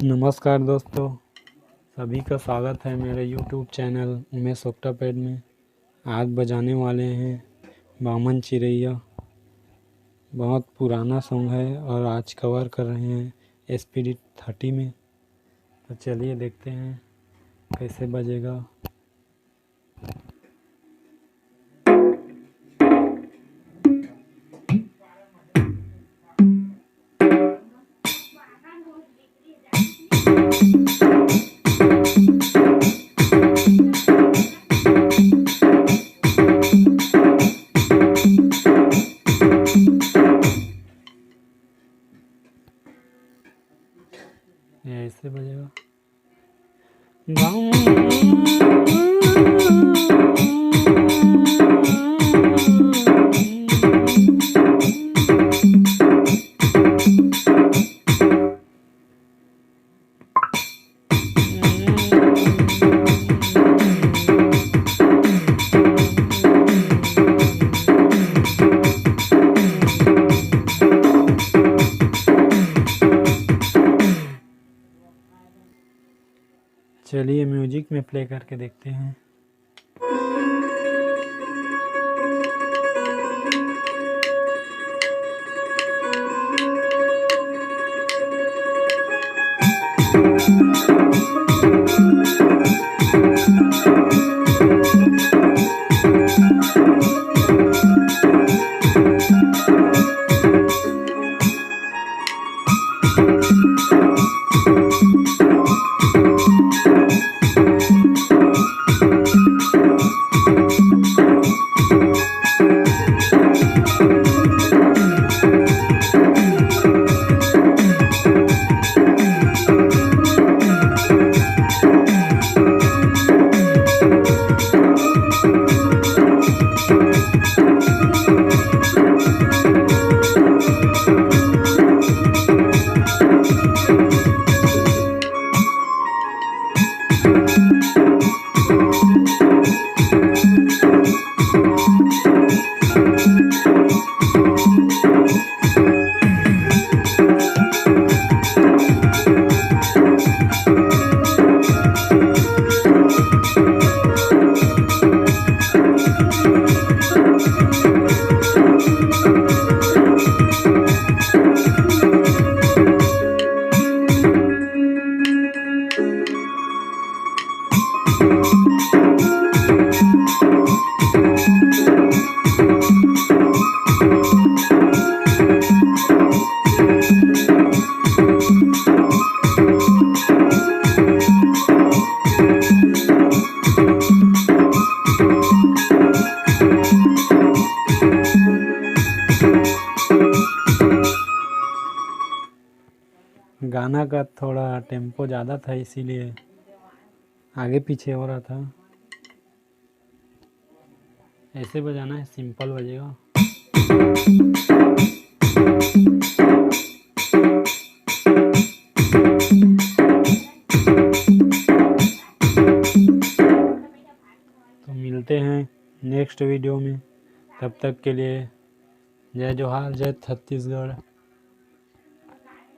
नमस्कार दोस्तों, सभी का स्वागत है मेरे YouTube चैनल उमेश ऑक्टापैड में। आज बजाने वाले हैं बामन चिरैया। बहुत पुराना सॉन्ग है और आज कवर कर रहे हैं स्पिरिट 30 में। तो चलिए देखते हैं कैसे बजेगा। ये ऐसे बजेगा। चलिए म्यूजिक में प्ले करके देखते हैं। गाना का थोड़ा टेम्पो ज़्यादा था, इसीलिए आगे पीछे हो रहा था। ऐसे बजाना है, सिंपल बजेगा। तो मिलते हैं नेक्स्ट वीडियो में, तब तक के लिए जय जोहार, जय छत्तीसगढ़।